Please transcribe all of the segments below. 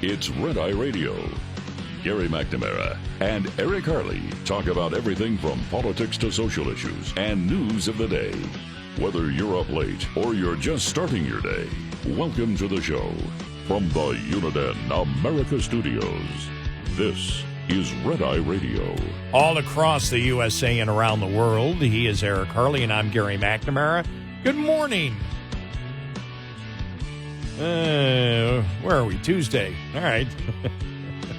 It's Red Eye Radio. Gary McNamara and Eric Harley talk about everything from politics to social issues and news of the day. Whether you're up late or you're just starting your day, welcome to the show. From the Uniden America Studios, this is Red Eye Radio. All across the USA and around the world, he is Eric Harley, and I'm Gary McNamara. Good morning. Where are we? Tuesday. All right.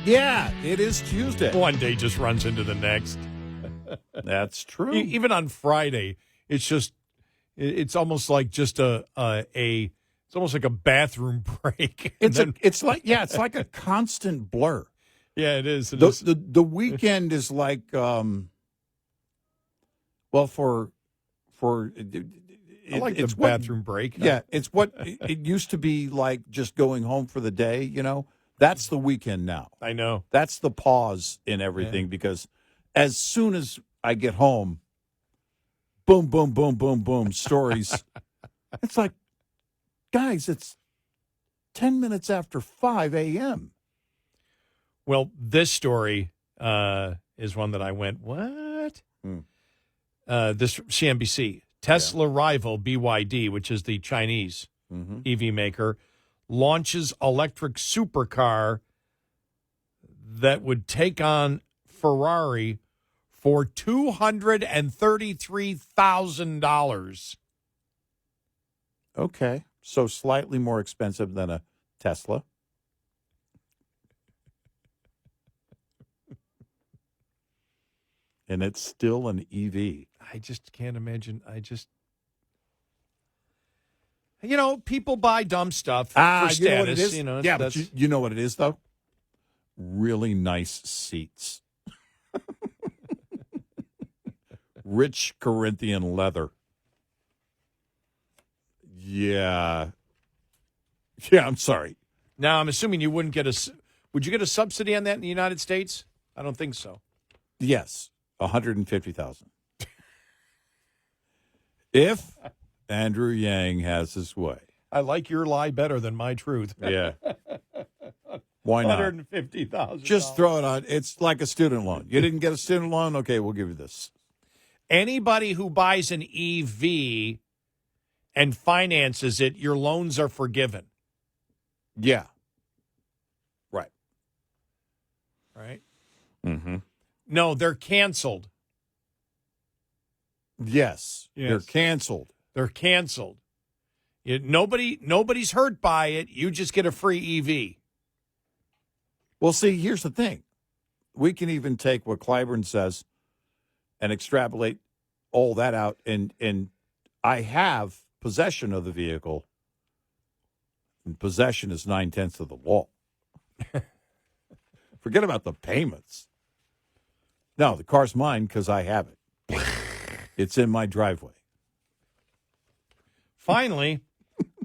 Yeah, it is Tuesday. One day just runs into the next. That's true. Even on Friday, it's almost like just it's almost like a bathroom break. It's like a constant blur. Yeah, it is. The weekend is like for I like it's the bathroom break. Yeah, it's what it used to be like, just going home for the day, you know. That's the weekend now. I know. That's the pause in everything, because as soon as I get home, boom, boom, boom, boom, boom, stories. It's like, guys, it's 10 minutes after 5 a.m. Well, this story is one that I went, what? This from CNBC. Tesla rival BYD, which is the Chinese EV maker, launches electric supercar that would take on Ferrari for $233,000. Okay, so slightly more expensive than a Tesla. And it's still an EV. I just can't imagine. People buy dumb stuff for status. You know what it is? Yeah, but you know what it is, though? Really nice seats. Rich Corinthian leather. Yeah. Yeah, I'm sorry. Now, I'm assuming you wouldn't get would you get a subsidy on that in the United States? I don't think so. Yes, $150,000. If Andrew Yang has his way. I like your lie better than my truth. Yeah. Why not? $150,000. Just throw it on. It's like a student loan. You didn't get a student loan? Okay, we'll give you this. Anybody who buys an EV and finances it, your loans are forgiven. Yeah. Right. Right? Mm-hmm. No, they're canceled. Yes. They're canceled. They're canceled. Nobody's hurt by it. You just get a free EV. Well, see, here's the thing. We can even take what Clyburn says and extrapolate all that out. And I have possession of the vehicle. And possession is 9/10 of the law. Forget about the payments. No, the car's mine because I have it. It's in my driveway. Finally,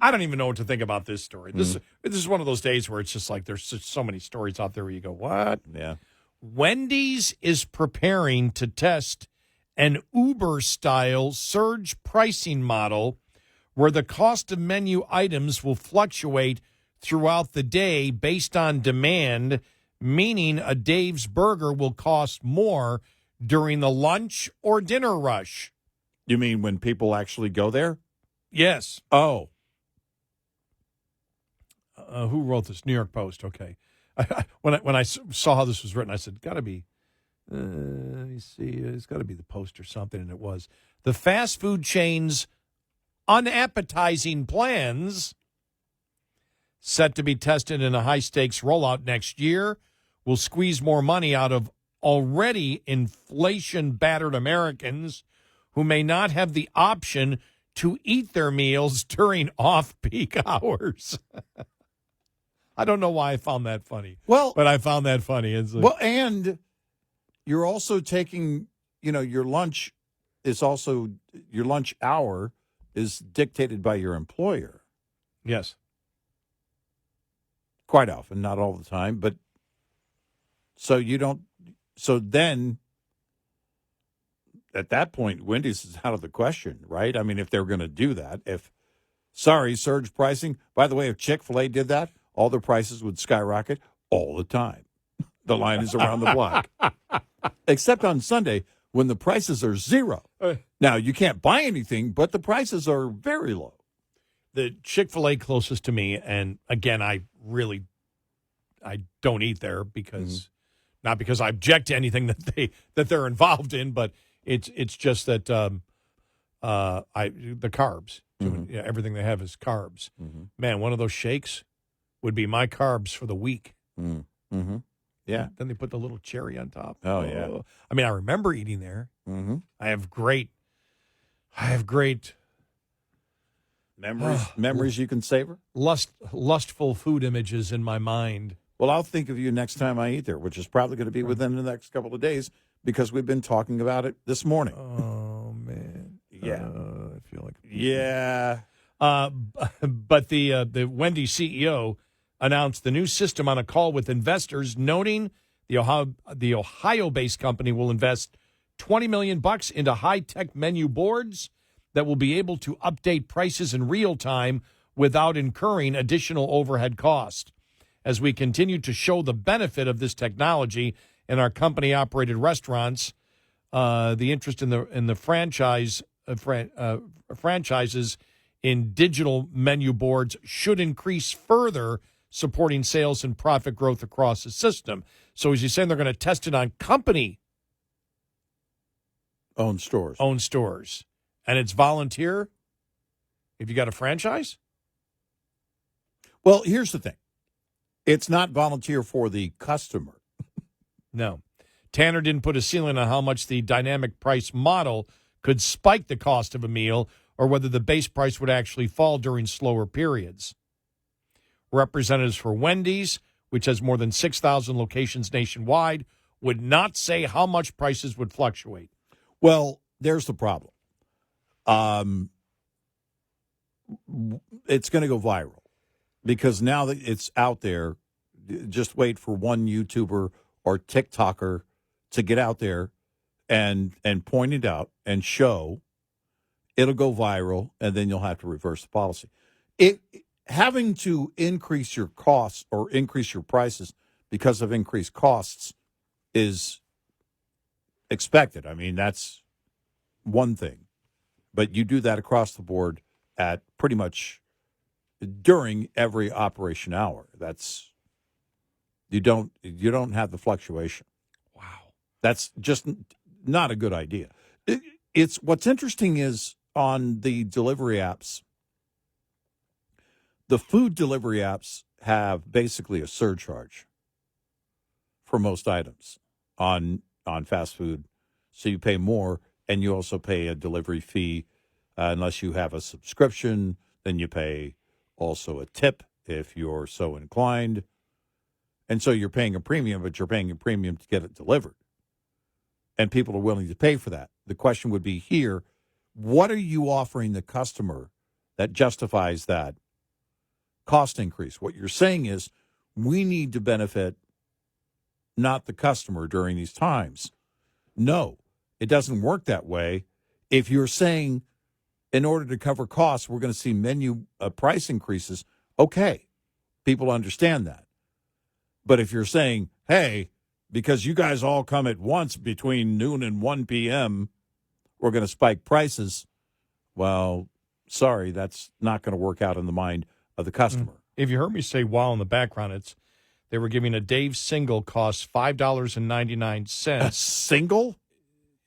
I don't even know what to think about this story. This is one of those days where it's just like there's so many stories out there where you go, what? Yeah. Wendy's is preparing to test an Uber-style surge pricing model where the cost of menu items will fluctuate throughout the day based on demand, meaning a Dave's burger will cost more during the lunch or dinner rush. You mean when people actually go there? Yes. Oh. Who wrote this? New York Post. Okay. When I saw how this was written, I said, got to be, let me see, it's got to be the Post or something, and it was. The fast food chain's unappetizing plans, set to be tested in a high-stakes rollout next year, will squeeze more money out of already inflation-battered Americans who may not have the option to eat their meals during off-peak hours. I don't know why I found that funny. Well, but I found that funny. It's like, well, and you're also taking, your lunch hour is dictated by your employer. yes. Quite often, not all the time, but so then at that point, Wendy's is out of the question, right? I mean, if they're going to do that, surge pricing. By the way, if Chick-fil-A did that, all their prices would skyrocket. all the time. The line is around the block. Except on Sunday when the prices are zero. Now, you can't buy anything, but the prices are very low. The Chick-fil-A closest to me, and again, I don't eat there because not because I object to anything that they're involved in, but it's just that the carbs. Yeah, everything they have is carbs. Man, one of those shakes would be my carbs for the week. Yeah. Then they put the little cherry on top. Oh, yeah. I mean, I remember eating there. I have great Memories you can savor? lustful food images in my mind. Well, I'll think of you next time I eat there, which is probably going to be within the next couple of days because we've been talking about it this morning. Oh, man. Yeah. I feel like... Yeah. But the Wendy CEO announced the new system on a call with investors, noting the Ohio-based company will invest $20 million into high-tech menu boards that will be able to update prices in real time without incurring additional overhead cost. As we continue to show the benefit of this technology in our company-operated restaurants, the interest in the franchises in digital menu boards should increase further, supporting sales and profit growth across the system. So as you're saying, they're going to test it on company-owned stores. And it's volunteer if you got a franchise? Well, here's the thing. It's not volunteer for the customer. No. Tanner didn't put a ceiling on how much the dynamic price model could spike the cost of a meal or whether the base price would actually fall during slower periods. Representatives for Wendy's, which has more than 6,000 locations nationwide, would not say how much prices would fluctuate. Well, there's the problem. It's going to go viral because now that it's out there, just wait for one YouTuber or TikToker to get out there and point it out and show. It'll go viral, and then you'll have to reverse the policy. Having to increase your costs or increase your prices because of increased costs is expected. I mean, that's one thing. But you do that across the board at pretty much during every operation hour. That's you don't have the fluctuation. Wow. That's just not a good idea. It's what's interesting is on the delivery apps, the food delivery apps have basically a surcharge for most items on fast food. So you pay more, and you also pay a delivery fee unless you have a subscription. Then you pay also a tip if you're so inclined. And so you're paying a premium, but you're paying a premium to get it delivered. And people are willing to pay for that. The question would be here, what are you offering the customer that justifies that cost increase? What you're saying is we need to benefit not the customer during these times. No, it doesn't work that way. If you're saying in order to cover costs, we're going to see menu price increases, okay, people understand that. But if you're saying, hey, because you guys all come at once between noon and 1 p.m., we're going to spike prices, well, sorry, that's not going to work out in the mind of the customer. If you heard me say wow in the background, they were giving a Dave's single costs $5.99. A single?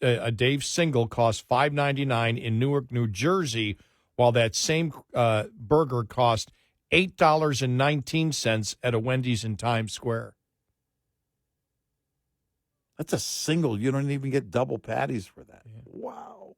A Dave's single costs $5.99 in Newark, New Jersey, while that same burger cost $8.19 at a Wendy's in Times Square. That's a single. You don't even get double patties for that. Yeah. Wow.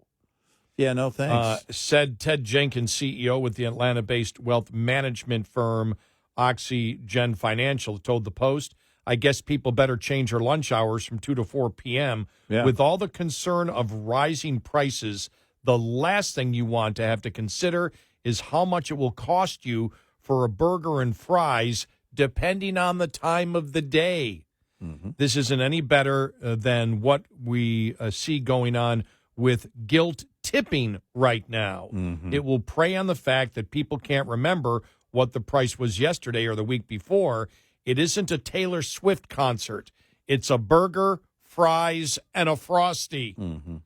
Yeah, no thanks. Said Ted Jenkins, CEO with the Atlanta-based wealth management firm Oxygen Financial, told the Post, I guess people better change their lunch hours from 2 to 4 p.m. Yeah. With all the concern of rising prices, the last thing you want to have to consider is how much it will cost you for a burger and fries, depending on the time of the day. Mm-hmm. This isn't any better than what we see going on with guilt tipping right now. Mm-hmm. It will prey on the fact that people can't remember what the price was yesterday or the week before. It isn't a Taylor Swift concert. It's a burger, fries, and a Frosty. Mm-hmm.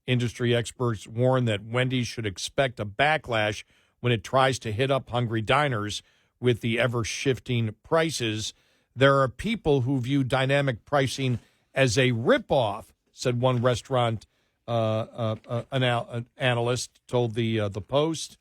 Industry experts warn that Wendy's should expect a backlash when it tries to hit up hungry diners with the ever-shifting prices. There are people who view dynamic pricing as a ripoff, said one restaurant analyst told the Post.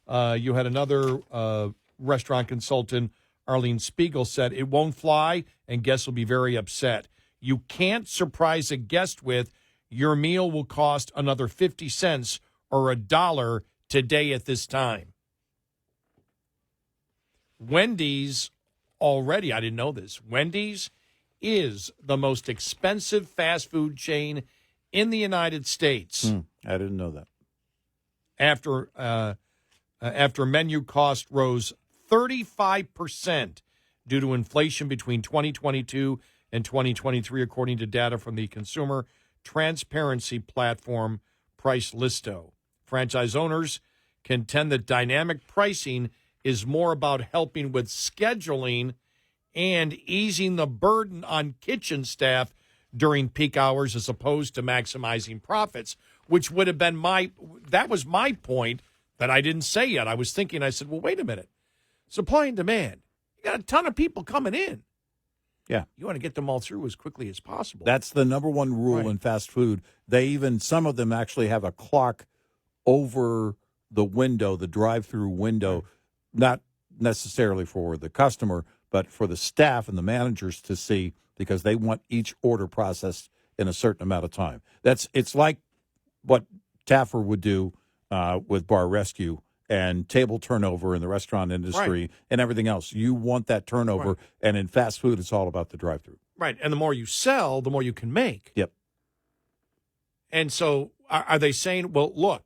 You had another restaurant consultant, Arlene Spiegel, said it won't fly and guests will be very upset. You can't surprise a guest with your meal will cost another 50 cents or $1 today at this time. Wendy's already, I didn't know this, Wendy's is the most expensive fast food chain in the United States. I didn't know that. After menu cost rose 35% due to inflation between 2022 and 2023, according to data from the consumer transparency platform Price Listo. Franchise owners contend that dynamic pricing is more about helping with scheduling and easing the burden on kitchen staff during peak hours as opposed to maximizing profits, which would have been that was my point that I didn't say yet. I was thinking, I said, well, wait a minute. Supply and demand. You got a ton of people coming in. Yeah. You want to get them all through as quickly as possible. That's the number one rule in fast food. some of them actually have a clock over the window, the drive-through window, not necessarily for the customer, but for the staff and the managers to see, because they want each order processed in a certain amount of time. It's like what Taffer would do with Bar Rescue and table turnover in the restaurant industry and everything else. You want that turnover, and in fast food, it's all about the drive-through. Right, and the more you sell, the more you can make. Yep. And so are they saying, well, look,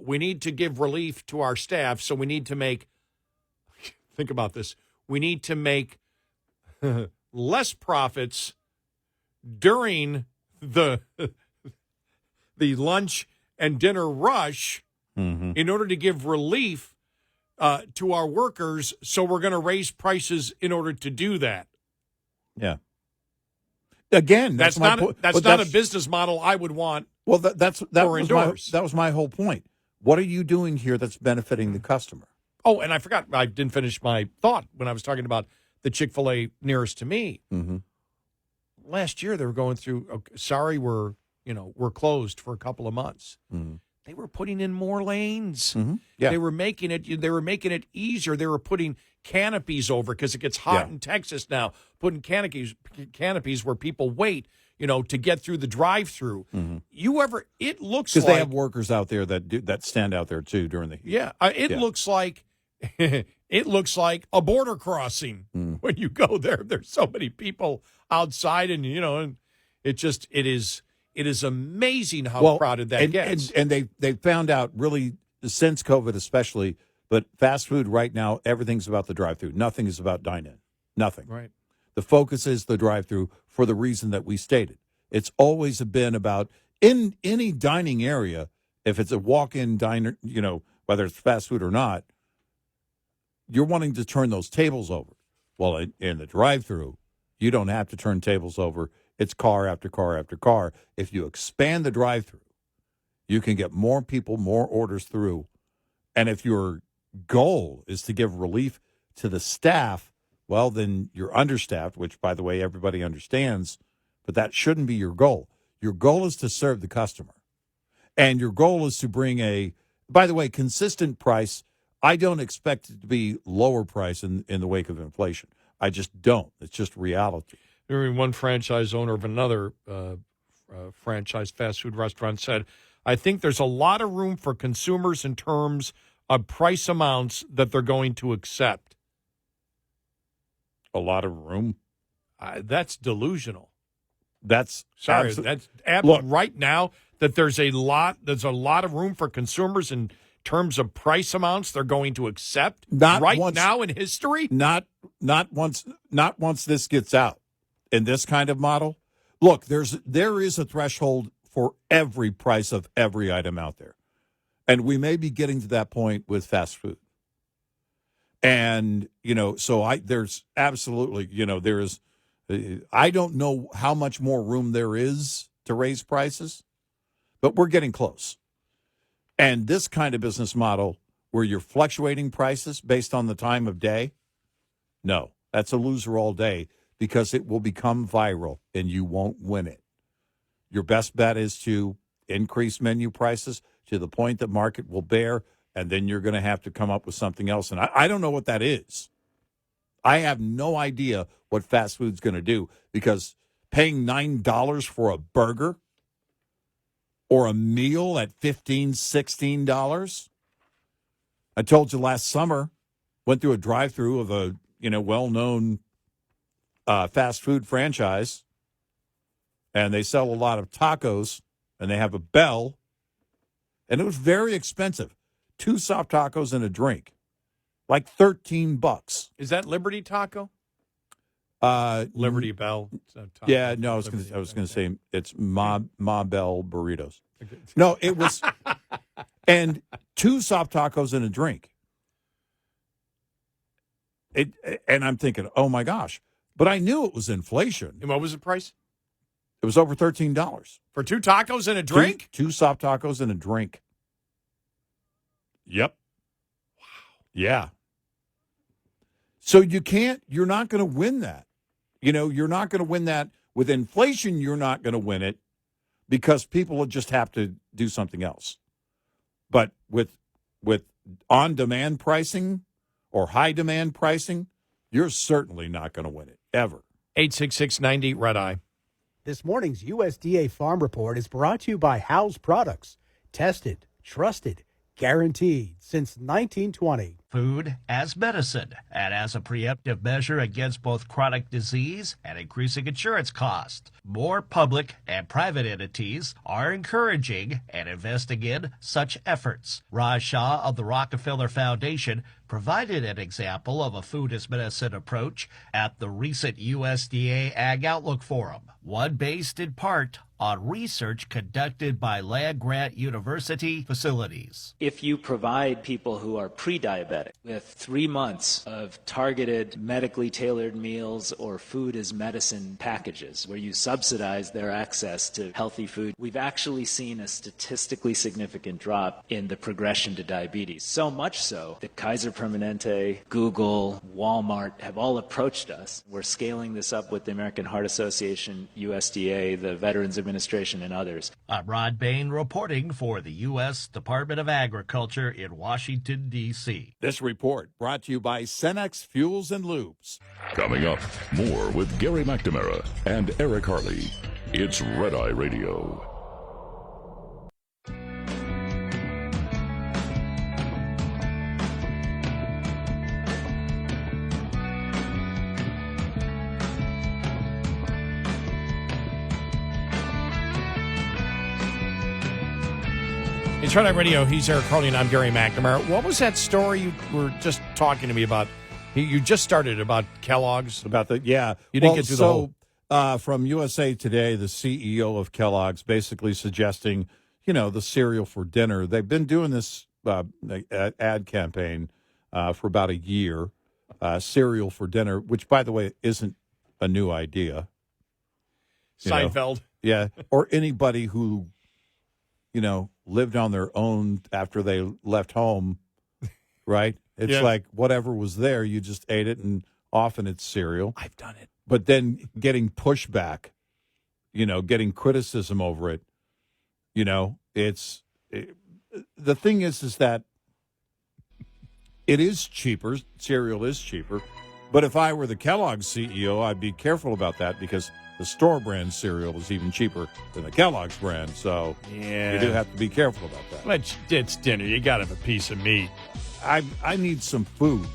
we need to give relief to our staff, so we need to make, think about this, we need to make less profits during the lunch and dinner rush in order to give relief to our workers, so we're going to raise prices in order to do that. Yeah. Again, that's not a business model I would want. Well, that was my whole point. What are you doing here that's benefiting the customer? Oh, and I forgot, I didn't finish my thought when I was talking about the Chick-fil-A nearest to me. Mm-hmm. Last year they were going through, we're closed for a couple of months. Mm-hmm. They were putting in more lanes. Mm-hmm. Yeah. They were making it easier. They were putting canopies over because it gets hot in Texas now. Putting canopies where people wait, to get through the drive-through. Mm-hmm. It looks because like, they have workers out there that stand out there too during the heat. Yeah, it looks like it looks like a border crossing when you go there. There's so many people outside, and and it is amazing how crowded that gets. And they found out really since COVID especially, but fast food right now, everything's about the drive-through. Nothing is about dine-in. Nothing. Right. The focus is the drive-through for the reason that we stated. It's always been about, in any dining area, if it's a walk-in diner, whether it's fast food or not, you're wanting to turn those tables over. Well, in the drive-through, you don't have to turn tables over. It's car after car after car. If you expand the drive-through, you can get more people, more orders through. And if your goal is to give relief to the staff, well, then you're understaffed, which, by the way, everybody understands, but that shouldn't be your goal. Your goal is to serve the customer. And your goal is to bring by the way, consistent price. I don't expect it to be lower price in the wake of inflation. I just don't. It's just reality. One franchise owner of another franchise fast food restaurant said, I think there's a lot of room for consumers in terms of price amounts that they're going to accept. A lot of room? That's delusional. That's sorry. Look, right now that there's a lot of room for consumers in terms of price amounts they're going to accept. Now in history. Not once this gets out in this kind of model. Look, there is a threshold for every price of every item out there, and we may be getting to that point with fast food. And, so there's absolutely, there is, I don't know how much more room there is to raise prices, but we're getting close. And this kind of business model where you're fluctuating prices based on the time of day, no, that's a loser all day because it will become viral and you won't win it. Your best bet is to increase menu prices to the point that market will bear, and then you're going to have to come up with something else. And I don't know what that is. I have no idea what fast food's going to do because paying $9 for a burger or a meal at $15, $16. I told you last summer, went through a drive-through of a well-known fast food franchise, and they sell a lot of tacos, and they have a bell, and it was very expensive. 2 soft tacos and a drink, like $13. Is that Liberty Taco? Liberty Bell. Yeah, no, I was going to say it's Ma Bell burritos. No, it was, and 2 soft tacos and a drink. And I'm thinking, oh my gosh! But I knew it was inflation. And what was the price? It was over $13 for 2 tacos and a drink. 2 soft tacos and a drink. Yep. Wow. Yeah. So you're not going to win that. You're not going to win that. With inflation, you're not going to win it because people will just have to do something else. But with on-demand pricing or high-demand pricing, you're certainly not going to win it, ever. 866-90 Red Eye. This morning's USDA Farm Report is brought to you by House Products. Tested, trusted, guaranteed since 1920. Food as medicine and as a preemptive measure against both chronic disease and increasing insurance costs. More public and private entities are encouraging and investing in such efforts. Raj Shah of the Rockefeller Foundation provided an example of a food as medicine approach at the recent USDA Ag Outlook Forum, one based in part on research conducted by land-grant university facilities. If you provide people who are pre-diabetic with 3 months of targeted medically tailored meals or food as medicine packages where you subsidize their access to healthy food, we've actually seen a statistically significant drop in the progression to diabetes. So much so that Kaiser Permanente, Google, Walmart have all approached us. We're scaling this up with the American Heart Association, USDA, the Veterans Administration, and others. I'm Rod Bain reporting for the U.S. Department of Agriculture in Washington, D.C. This report brought to you by Cenex Fuels and Lubes. Coming up, more with Gary McNamara and Eric Harley. It's Red Eye Radio. It's Red Eye Radio. He's Eric Harley, and I'm Gary McNamara. What was that story you were just talking to me about? You just started about Kellogg's. About the, yeah. You didn't get to the whole. From USA Today, the CEO of Kellogg's basically suggesting, the cereal for dinner. They've been doing this ad campaign for about a year, cereal for dinner, which, by the way, isn't a new idea. Seinfeld. Yeah, or anybody who, lived on their own after they left home, right? It's like whatever was there, you just ate it, and often it's cereal. I've done it. But then getting pushback, getting criticism over it, the thing is that it is cheaper. Cereal is cheaper. But if I were the Kellogg's CEO, I'd be careful about that because the store brand cereal is even cheaper than the Kellogg's brand. So you do have to be careful about that. But it's dinner. You got to have a piece of meat. I need some food,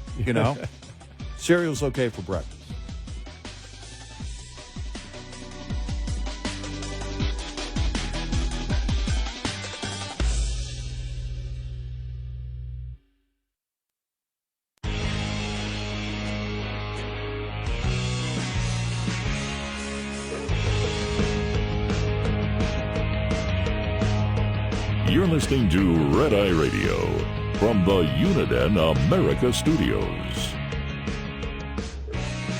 Cereal's okay for breakfast. You're listening to Red Eye Radio. from the Uniden America Studios.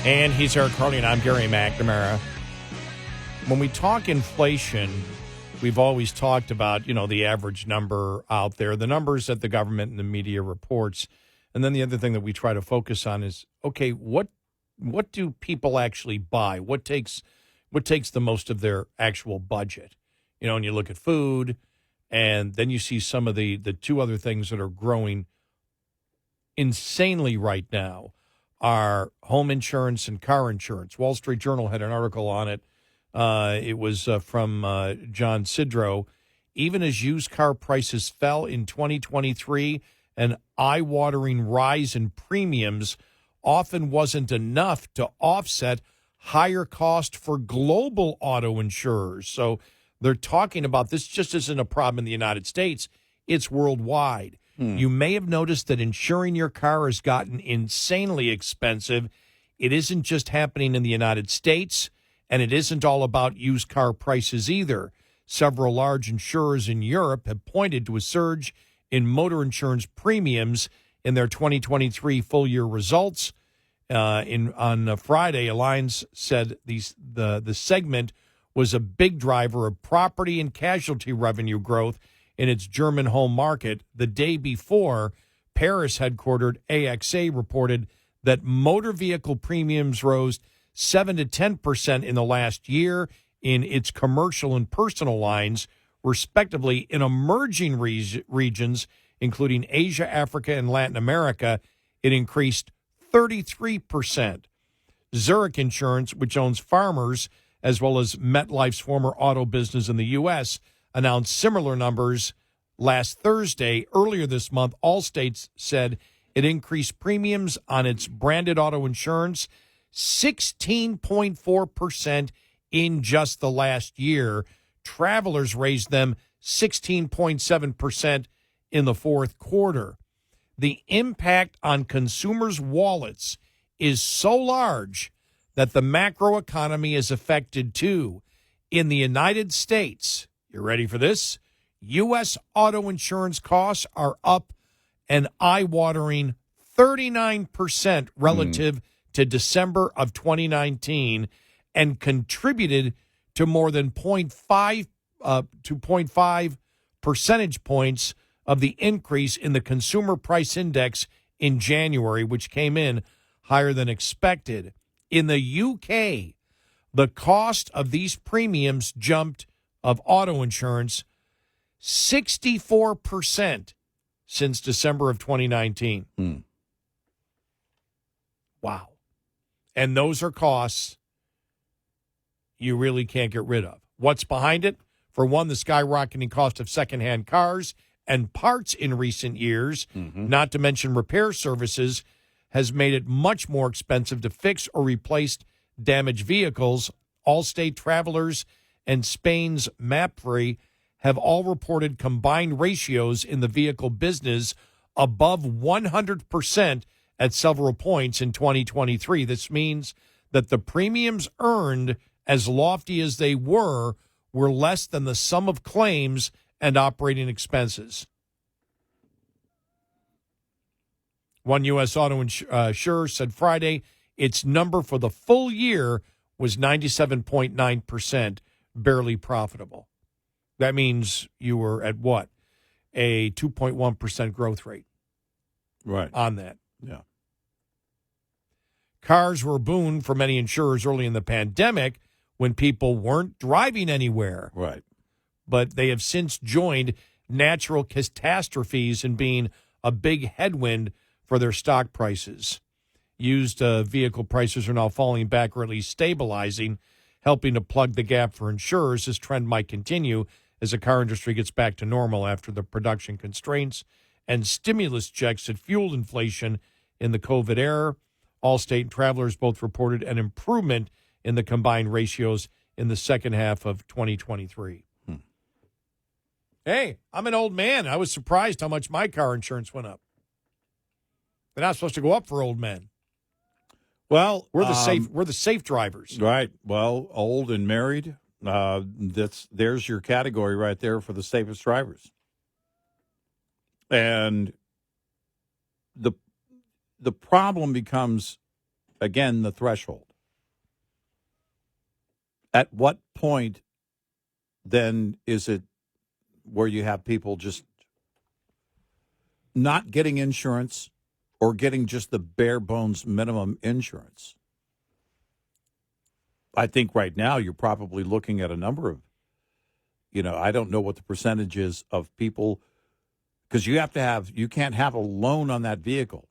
And he's Eric Harley, and I'm Gary McNamara. When we talk inflation, we've always talked about, the average number out there, the numbers that the government and the media reports. And then the other thing that we try to focus on is, okay, what do people actually buy? What takes the most of their actual budget? And you look at food, and then you see some of the two other things that are growing insanely right now are home insurance and car insurance. Wall Street Journal had an article on it. It was from John Sidro. Even as used car prices fell in 2023, an eye-watering rise in premiums often wasn't enough to offset higher cost for global auto insurers. So they're talking about this just isn't a problem in the United States. It's worldwide. You may have noticed that insuring your car has gotten insanely expensive. It isn't just happening in the United States, and it isn't all about used car prices either. Several large insurers in Europe have pointed to a surge in motor insurance premiums in their 2023 full-year results. On Friday, Allianz said the segment was a big driver of property and casualty revenue growth in its German home market. The day before, Paris-headquartered AXA reported that motor vehicle premiums rose 7 to 10% in the last year in its commercial and personal lines, respectively. In emerging regions, including Asia, Africa, and Latin America, it increased 33%. Zurich Insurance, which owns Farmers, as well as MetLife's former auto business in the U.S., announced similar numbers last Thursday. Earlier this month, Allstate said it increased premiums on its branded auto insurance 16.4% in just the last year. Travelers raised them 16.7% in the fourth quarter. The impact on consumers' wallets is so large that the macroeconomy is affected too. In the United States, you ready for this? U.S. auto insurance costs are up an eye-watering 39% relative to December of 2019 and contributed to more than 0.5 percentage points of the increase in the Consumer Price Index in January, which came in higher than expected. In the UK, the cost of these premiums jumped of auto insurance 64% since December of 2019. Wow. And those are costs you really can't get rid of. What's behind it? For one, the skyrocketing cost of secondhand cars and parts in recent years, not to mention repair services, has made it much more expensive to fix or replace damaged vehicles. Allstate, Travelers, and Spain's MAPFRE have all reported combined ratios in the vehicle business above 100% at several points in 2023. This means that the premiums earned, as lofty as they were less than the sum of claims and operating expenses. One U.S. auto insurer said Friday its number for the full year was 97.9%, barely profitable. That means you were at what? A 2.1% growth rate. Right. On that. Yeah. Cars were a boon for many insurers early in the pandemic when people weren't driving anywhere. Right. But they have since joined natural catastrophes in being a big headwind for their stock prices. Used vehicle prices are now falling back or at least stabilizing, helping to plug the gap for insurers. This trend might continue as the car industry gets back to normal after the production constraints and stimulus checks that fueled inflation in the COVID era. Allstate and Travelers both reported an improvement in the combined ratios in the second half of 2023. Hey, I'm an old man. I was surprised how much my car insurance went up. They're not supposed to go up for old men. Well, We're the safe drivers. Right. Well, old and married. There's your category right there for the safest drivers. And the the problem becomes, again, the threshold. At what point then is it where you have people just not getting insurance or getting just the bare bones minimum insurance? I think right now you're probably looking at a number of, I don't know what the percentage is of people, because you can't have a loan on that vehicle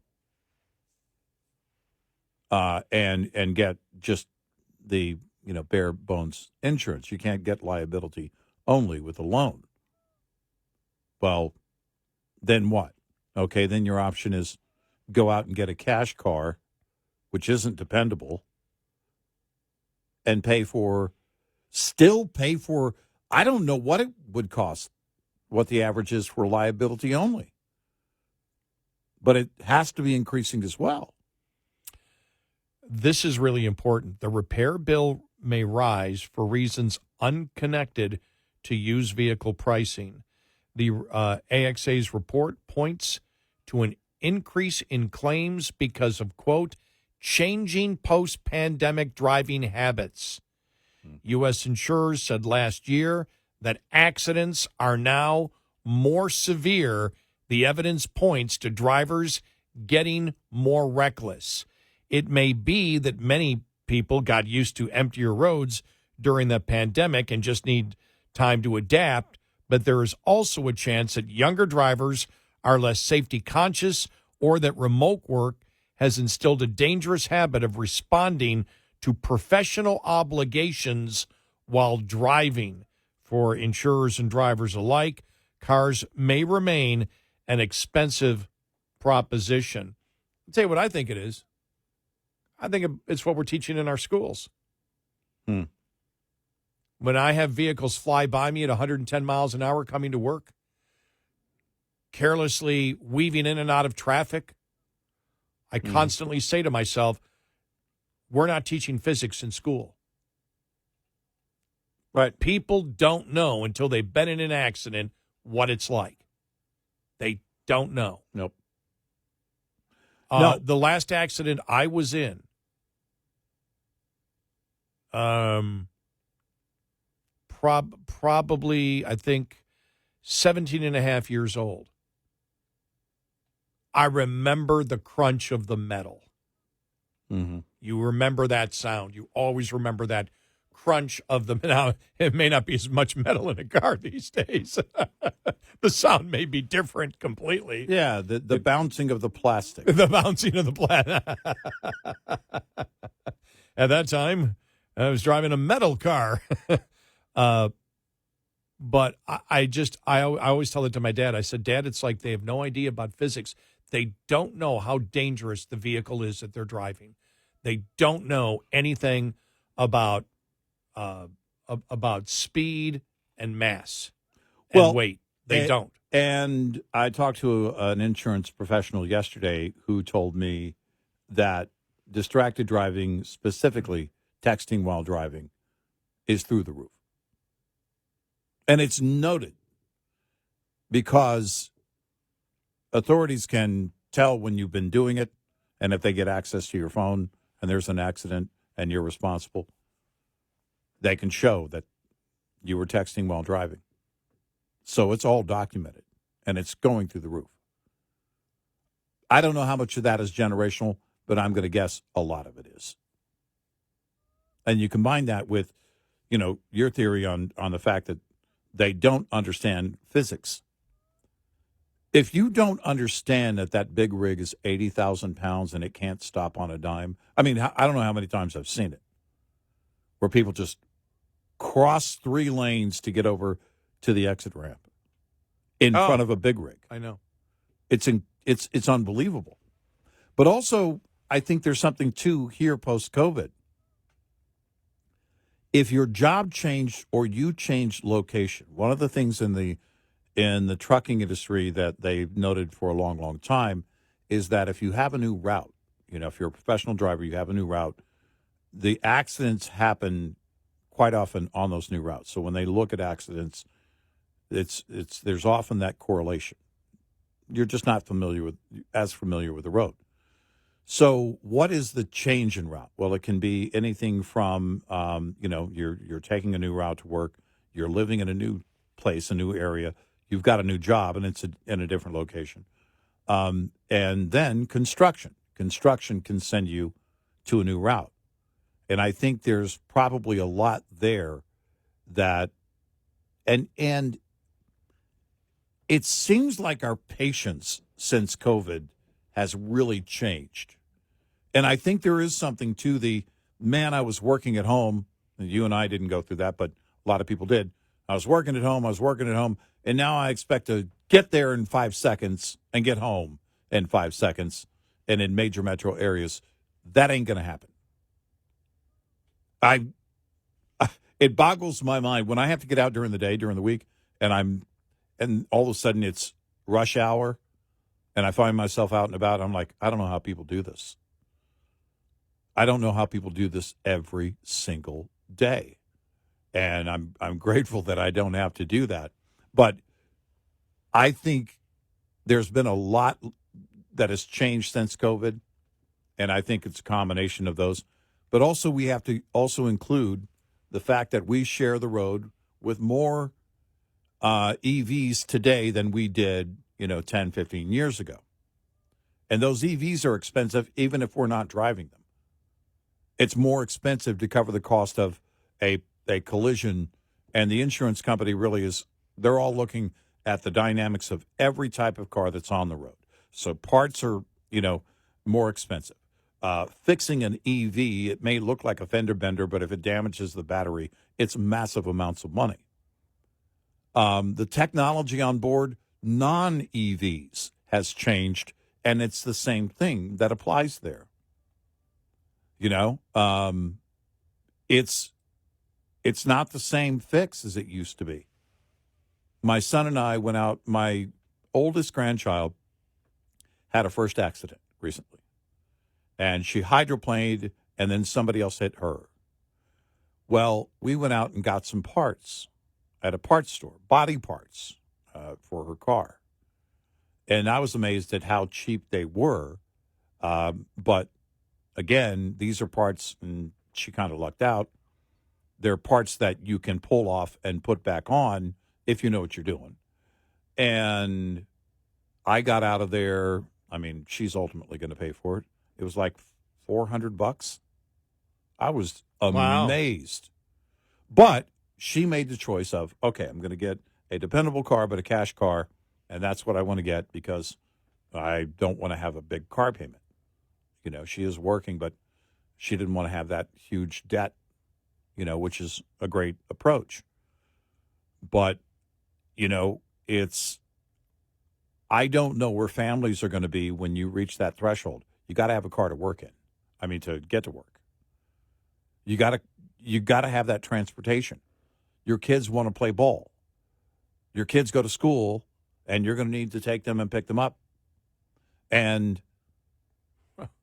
and get just the, bare bones insurance. You can't get liability only with a loan. Well, then what? Okay, then your option is go out and get a cash car, which isn't dependable, and still pay for, I don't know what it would cost, what the average is for liability only. But it has to be increasing as well. This is really important. The repair bill may rise for reasons unconnected to used vehicle pricing. The AXA's report points to an increase in claims because of, quote, changing post-pandemic driving habits. U.S. insurers said last year that accidents are now more severe. The evidence points to drivers getting more reckless. It may be that many people got used to emptier roads during the pandemic and just need time to adapt, but there is also a chance that younger drivers are less safety conscious or that remote work has instilled a dangerous habit of responding to professional obligations while driving. For insurers and drivers alike, cars may remain an expensive proposition. I'll tell you what I think it is. I think it's what we're teaching in our schools. When I have vehicles fly by me at 110 miles an hour coming to work, carelessly weaving in and out of traffic, I constantly say to myself, we're not teaching physics in school. Right. People don't know until they've been in an accident what it's like. They don't know. Nope. No. The last accident I was in, probably, I think, 17 and a half years old. I remember the crunch of the metal. Mm-hmm. You remember that sound. You always remember that crunch of the metal. Now, it may not be as much metal in a car these days. The sound may be different completely. Yeah, the bouncing of the plastic. The bouncing of the plastic. At that time, I was driving a metal car. But I always tell it to my dad. I said, Dad, it's like they have no idea about physics. They don't know how dangerous the vehicle is that they're driving. They don't know anything about speed and mass and weight. They don't. And I talked to an insurance professional yesterday who told me that distracted driving, specifically texting while driving, is through the roof. And it's noted because authorities can tell when you've been doing it, and if they get access to your phone and there's an accident and you're responsible, they can show that you were texting while driving. So it's all documented, and it's going through the roof. I don't know how much of that is generational, but I'm going to guess a lot of it is. And you combine that with, your theory on the fact that they don't understand physics. If you don't understand that big rig is 80,000 pounds and it can't stop on a dime, I mean, I don't know how many times I've seen it, where people just cross 3 lanes to get over to the exit ramp in front of a big rig. I know. It's unbelievable. But also, I think there's something, too, here post-COVID. If your job changed or you changed location, one of the things in the trucking industry that they've noted for a long, long time is that if you have a new route, if you're a professional driver, you have a new route, the accidents happen quite often on those new routes. So when they look at accidents, there's often that correlation. you're just not familiar with the road. So what is the change in route? Well, it can be anything from, you're taking a new route to work, you're living in a new place, a new area, you've got a new job, and it's in a different location. And then construction. Construction can send you to a new route. And I think there's probably a lot there that, and it seems like our patience since COVID has really changed. And I think there is something to the, man, I was working at home, and you and I didn't go through that, but a lot of people did. I was working at home, and now I expect to get there in 5 seconds and get home in 5 seconds. And in major metro areas, that ain't going to happen. It boggles my mind when I have to get out during the day, during the week, and all of a sudden it's rush hour, and I find myself out and about. I'm like, I don't know how people do this. I don't know how people do this every single day. And I'm grateful that I don't have to do that. But I think there's been a lot that has changed since COVID, and I think it's a combination of those. But also we have to also include the fact that we share the road with more EVs today than we did, 10, 15 years ago. And those EVs are expensive even if we're not driving them. It's more expensive to cover the cost of a collision, and the insurance company really is, they're all looking at the dynamics of every type of car that's on the road. So parts are, more expensive. Fixing an EV, it may look like a fender bender, but if it damages the battery, it's massive amounts of money. The technology on board, non-EVs, has changed, and it's the same thing that applies there. It's not the same fix as it used to be. My son and I went out. My oldest grandchild had a first accident recently, and she hydroplaned, and then somebody else hit her. Well, we went out and got some parts at a parts store, body parts for her car. And I was amazed at how cheap they were. But again, these are parts, and she kind of lucked out. They're parts that you can pull off and put back on if you know what you're doing. And I got out of there. I mean, she's ultimately going to pay for it. It was like $400. I was amazed. Wow. But she made the choice of, okay, I'm going to get a dependable car, but a cash car, and that's what I want to get because I don't want to have a big car payment. She is working, but she didn't want to have that huge debt, which is a great approach. But, I don't know where families are going to be when you reach that threshold. You got to have a car to work in. I mean, to get to work. You got to have that transportation. Your kids want to play ball. Your kids go to school, and you're going to need to take them and pick them up. And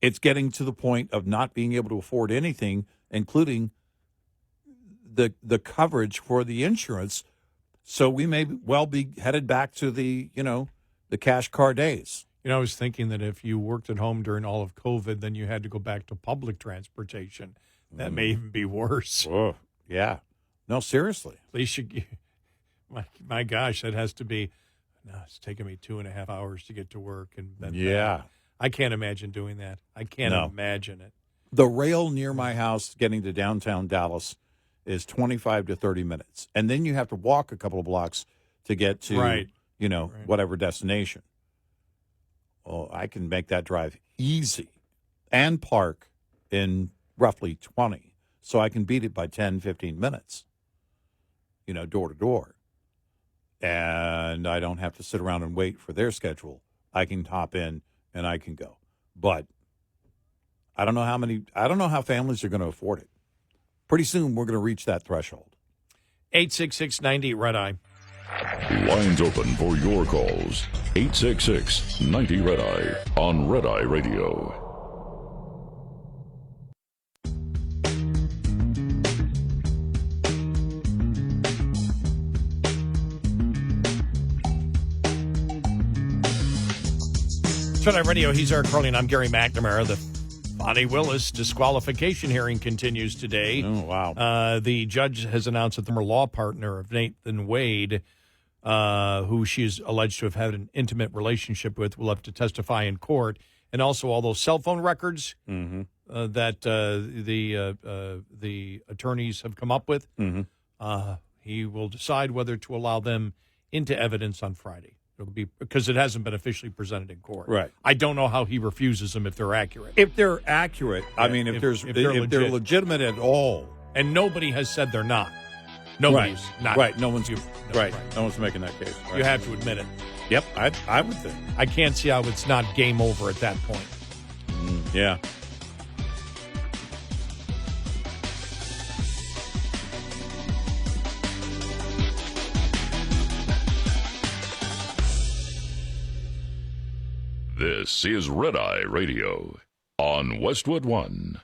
it's getting to the point of not being able to afford anything, including the coverage for the insurance. So we may well be headed back to the cash car days. I was thinking that if you worked at home during all of COVID, then you had to go back to public transportation. That may even be worse. Oh, yeah. No, seriously. At least my gosh, that has to be, it's taking me 2.5 hours to get to work. And then I can't imagine doing that. I can't imagine it. The rail near my house getting to downtown Dallas is 25 to 30 minutes. And then you have to walk a couple of blocks to get to, whatever destination. Oh, I can make that drive easy and park in roughly 20. So I can beat it by 10, 15 minutes, door to door. And I don't have to sit around and wait for their schedule. I can hop in and I can go. But I don't know how families are going to afford it. Pretty soon we're going to reach that threshold. 866-90 Red Eye. Lines open for your calls. 866-90 Red Eye on Red Eye Radio. Tonight Radio, he's Eric Harley, and I'm Gary McNamara. The Bonnie Willis disqualification hearing continues today. Oh, wow. The judge has announced that the former law partner of Nathan Wade, who she is alleged to have had an intimate relationship with, will have to testify in court. And also all those cell phone records that the attorneys have come up with. He will decide whether to allow them into evidence on Friday. It'll be because it hasn't been officially presented in court. Right. I don't know how he refuses them if they're accurate. If they're accurate, I mean, if they're legitimate at all. And nobody has said they're not. Nobody's not. Right. No one's right. No one's making that case. Right. You have to admit it. Yep. I would think. I can't see how it's not game over at that point. Yeah. This is Red Eye Radio on Westwood One.